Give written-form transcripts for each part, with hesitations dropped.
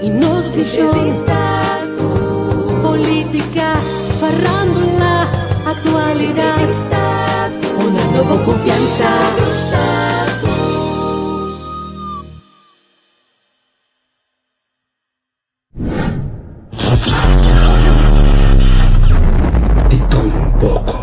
y nos dijo política, farándula, actualidad, una nueva confianza. Y todo un poco.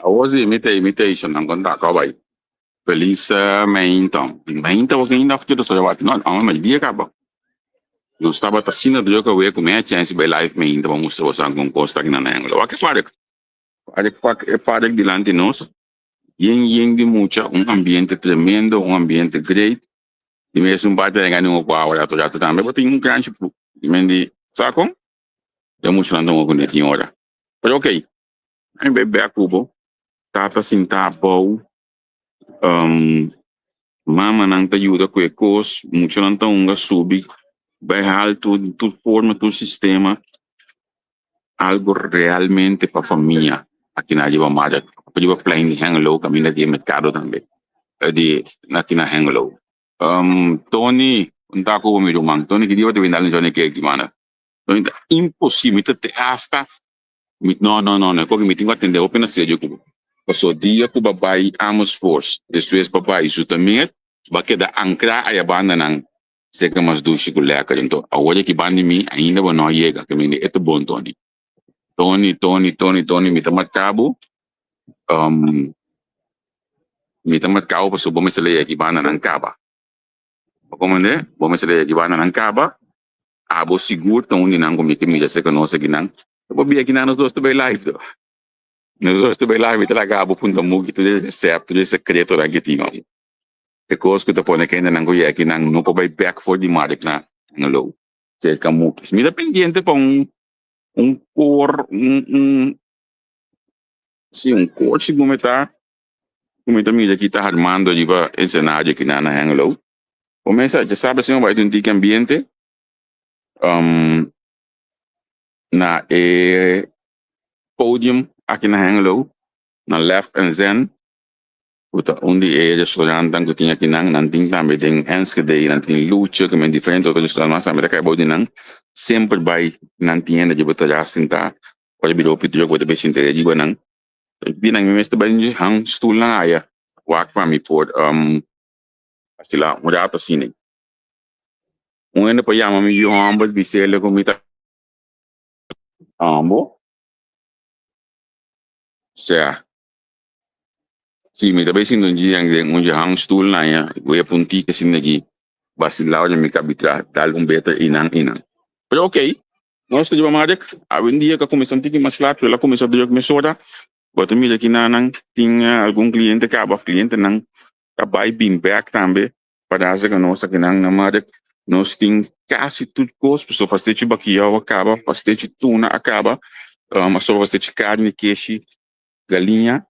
Hoje imitation ang konta ka ba? Feliz então. Então você ainda faz isso já não, mas dia acaba. Eu estava assim do jogo eu com a chance by live então vamos mostrar você com costa aqui na Angola. O que faz? Faz delante nós. Yen de mucha, ambiente tremendo, ambiente great. E mesmo parte de ganhar com a hora já também, mas tem grande pro. E mendi, sabe? Eu mostrando com ele hora. Mas ok. Aí bebe a cubo. Tata sinta bom. Mama não te ajuda com a coisa, muito não tá subir, vai tudo forma, tudo sistema, algo realmente para a família, aqui na Liba Mara, para o plane Hengelo, caminho de mercado também, aqui na Hengelo. Tony, não tá com o meu irmão, Tony, que dia eu te vim dar um jogo aqui, mana. Tony, impossível, te hasta, não, porque me tenho que atender, eu penso que passou dia que o babai amos force, depois babai justamente, bakit da angkra ay banda ng seka mas dushi ko leka rinto. Awala ki bandi mi ainda ba no yega kami ni ito bon Tony. Tony mitamat kabo. Mitamat kabo pa so bumisala ki banda ng kaba. Pakomande, bumisala ki banda ng kaba. Abo siguro Tony nang kumikimi seka no sa ginang. Pabiya kinano dos to by live do. Nos dos to by live talaga abo punta mo gito de recept de secreto lang gitingo. Because kita pone que ainda não conhece que não pode back for the market na low. Cerca muito. Me dá pendiente para core sim core se como tá mídia que tá armando ali para cenário que na hang low. Começa já sabe assim vai ter um ambiente na podium aqui na hang low na left and zen. Puta, onde restaurante que tinha aqui não tem também tem Enschede, não tem Lucha, que é diferente outros restaurantes, mas daqui a pouco não sempre vai não tinha de botar já sentar, pode vir o pedido pode ver se interesse de não, bem não me mestre bem hang stool na área, walk para me por assim lá, mudar para cine, ainda para chamar me de ambos bisele como está ambo, certo. Sim, me também sinto onde hang stool na ya, eu apunti que assim aqui, basilaw niya may kabitra, talong better inang. Pero okay, nós estamos mamadek, abin dia ka começam tiki mas lato, ela começou a dizer que me soda, bota me aqui nanang, tinha algum cliente que abaf cliente nang, kabay being back também, para asa que nós aqui nang namadek, nós tem quase tudo coisa, pessoa pastete baquiao acaba, pastete tuna acaba, a sobre pastete carne, queixe, galinha,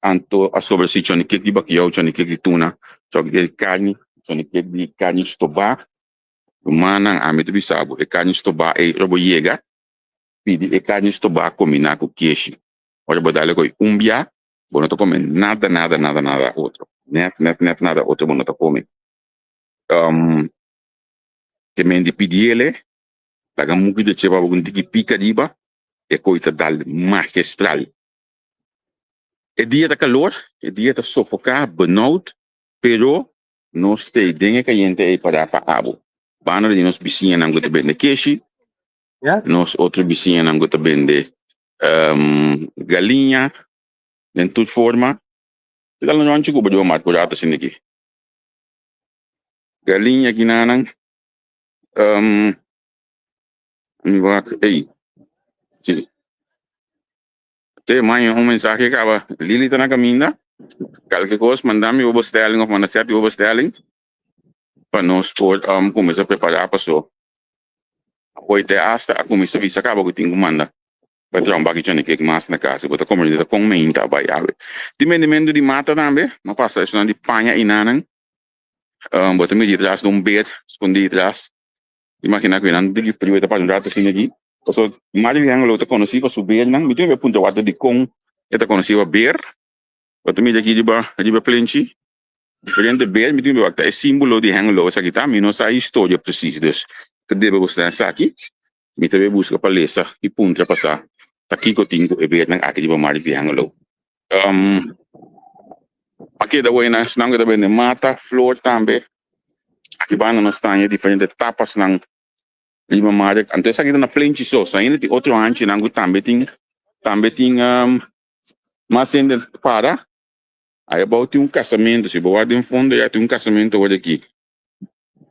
anto a sobre si choni que de baquiao, choni que de tuna, só que carne, choni que de carne estobá, humana a mito bisabo, e carne estobá e robo yega, pidi e carne estobá combinar com queixe. Olha, bodale com umbia, bom, não tô comendo nada outro. Net, nada outro, bom, não tô comendo. Também de pidi ele, laga mugi de cheva, algum tiki pica diba, e coita dal magistral. E dia da calor, e dia da sofocar, benauwd, pero nós tem dinge que a gente é para abo. Bana de nós vizinhos não gosta bem de queixe, nós outros vizinhos não gosta bem de galinha, de toda forma. E daí não antigo body mar por ato assim aqui. Galinha aqui nanang, Mi va, hey, sí. Te mãe um mensagem que acaba. Lili tá na caminha. Qualquer coisa, mandar-me o bestelling of mandar o bestelling. Para nós por começar a preparar para so. Hoje hasta a comissão visa acaba que tenho manda. Para tirar bagagem de que mais na casa. Bota como ele com main tá vai ave. Dimendimento de mata também. Mas passa isso de panha inanan. Bota me de trás de bed, escondido atrás. Imagina que não tem frio, tá para um rato assim aqui. So, mais yang lo te conheci para subir nang, mito me punta wata di kong, eta conheci a beer. Bota me daqui de ba plenchi. Diferente beer, mito me wakta é símbolo de hang lo sa kita, mino sa história preciso. Dus, que deve você sa aqui. Mito me busca para lesa e punta passar. Tá aqui que eu tenho e beer nang aqui de ba mari de hang lo. Aqui da wena, snang da bene mata, flor tambe. Aqui ba na stanya diferente tapas nang lima marek. Antes aqui na plenchi so, sa ini ti outro anchi nang tambe ting mas ainda para aí about casamento se boa de fundo já tem casamento hoje aqui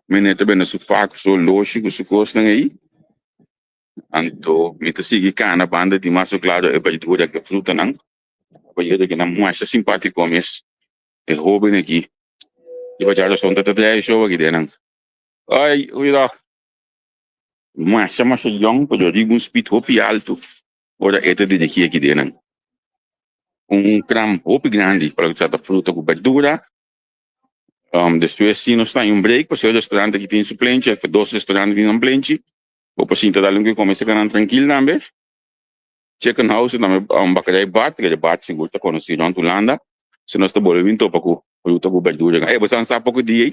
menete bem su faco so lógico su costa aí anto me te sigue cana banda de massa claro é para tudo que fruta não para ir aqui na mais simpático mes é jovem aqui e vai já só tanta ideia show aqui dentro ai uida mas chama se young para eu digo speed hopi alto ora é de aqui dentro gram hopi grande para usar a fruta com verdura. Depois sim nós está em break, porque o restaurante aqui tem suplente, para dois restaurantes tem suplente, ou para sim dar um que come se canal tranquilo também. Chicken house também bacalhau bat, que é bat sim gosta conhecido na Holanda. Se nós está bolando então para com fruta com verdura. Você não sabe pouco dia,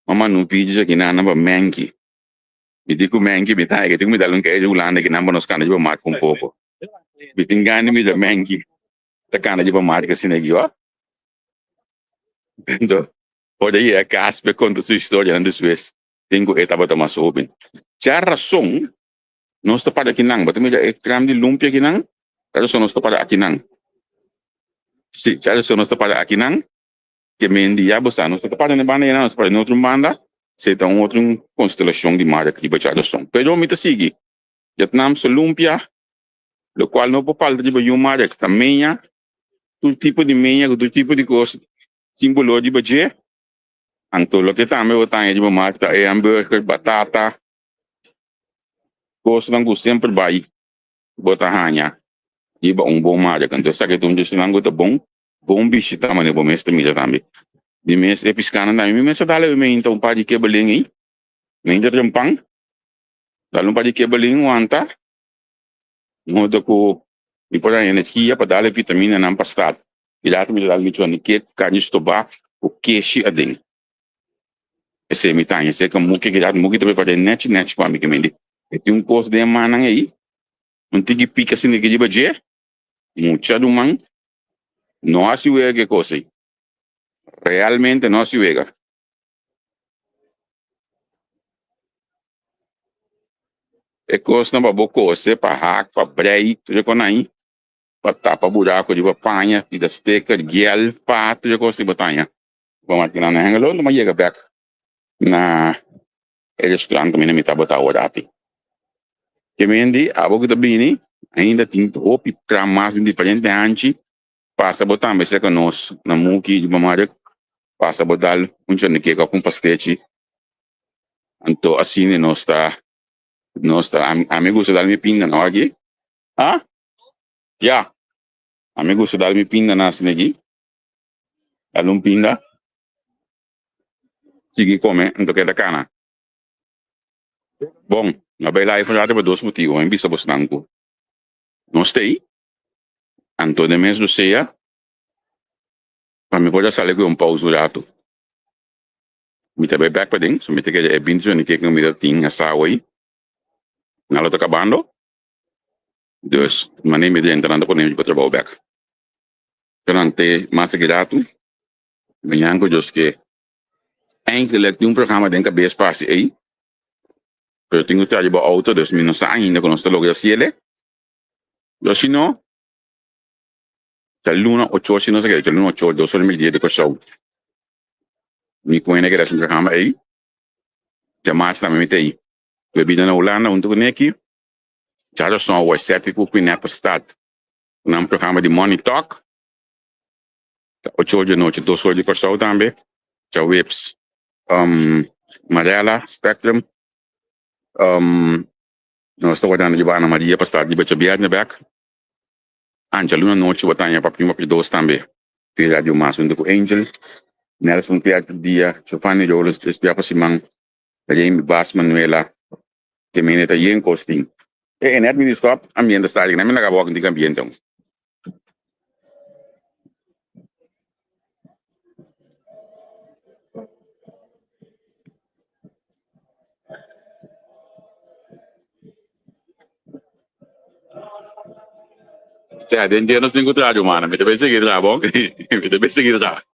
mas no vídeo aqui na nova mangue. E digo mangue, bitai que tem me dar um que é de Holanda que não nos cana de mar com pouco. Bitingani me da mangue. Da cana de mar que assim aqui, ó. Então, pode ir a casa para contar sua história antes vezes. Tenho etapa da mais open. Se a razão não está para aqui não, mas também é crime de lumpia aqui não. A razão não está para aqui não. Se a razão não está para aqui não, que me dia você não está para na banda não, está para em outra banda, se está outra constelação de mar aqui para a razão. Pero me te sigue. Vietnam se lumpia, lo qual não pode falar de um mar que também é todo tipo de meia, todo tipo de coisa, símbolo de budget. Anto lo que também eu tenho de mata é hambúrguer, batata, coisa não sempre vai botar ranha e bom mar canto sabe que tu não gosta bom bicho também bom mestre mira também de mês é piscando também me mestre dá le me então para de quebeling aí nem de rampang dá um para de quebeling anta modo que e por aí energia para dar vitamina não pastar e lá me dá muito que carne estobar o queixe adem esse me tá esse como que dá muito para net para mim que me tem coisa de manang aí tinggi pica assim que de budget mucha dumang não se vê que coisa realmente não se vê é coisa não para coisa para hack para brei tudo com aí para tapar buraco de panha e da sticker gel para tudo coisa de batanha vamos aqui na hangalo não chega back na restaurante também me tá botar hora aqui que mendi a boca da bini ainda tem roupa para mais diferente antes passa botar mas é que nós na muki de mamãe passa botar chane que com pastete então assim nós está amigo se dá me pinga não aqui ah já amigo se dá me pinga na assim aqui dá pinga sigue come então que da cana bom na bela aí foi já por dois motivos em bisa bostanco não sei então de mesmo seja para me pode sair com pausa rato me também back para dentro me tem que é bem chane que me dá tinha saúde na lo tá acabando dus maneira me entrando por nem para trabalhar back durante mais grato venham com os que eigenlijk tem programa dentro da cabeça aí eu tenho que trabalhar auto dus me não sai ainda com nosso logo assim ele eu se não tá luna 8 se não sei que luna 8 2 horas meio de coisa me conhece que esse programa aí já mais também me tem eu vim na Holanda onde eu aqui Já são o sete que o Neta Stad. Um programa de Money Talk. 8 horas da noite, 2 horas de corção também. Já Whips. Marela, Spectrum. Nós estamos dando de Bana Maria para estar de Bechabiad na back. Angelo na noite, vou estar para prima para dois também. Filha de uma assunto com Angel. Nelson Piat dia, Giovanni Jolos, Espia Pasimang. Jamie Bass Manuela. Que meneta yen costing. Net me stop, ambiente está ali, na minha acabou de ambiente. Se a gente não se encontra, mano, me deve seguir lá, bom? Me deve seguir lá.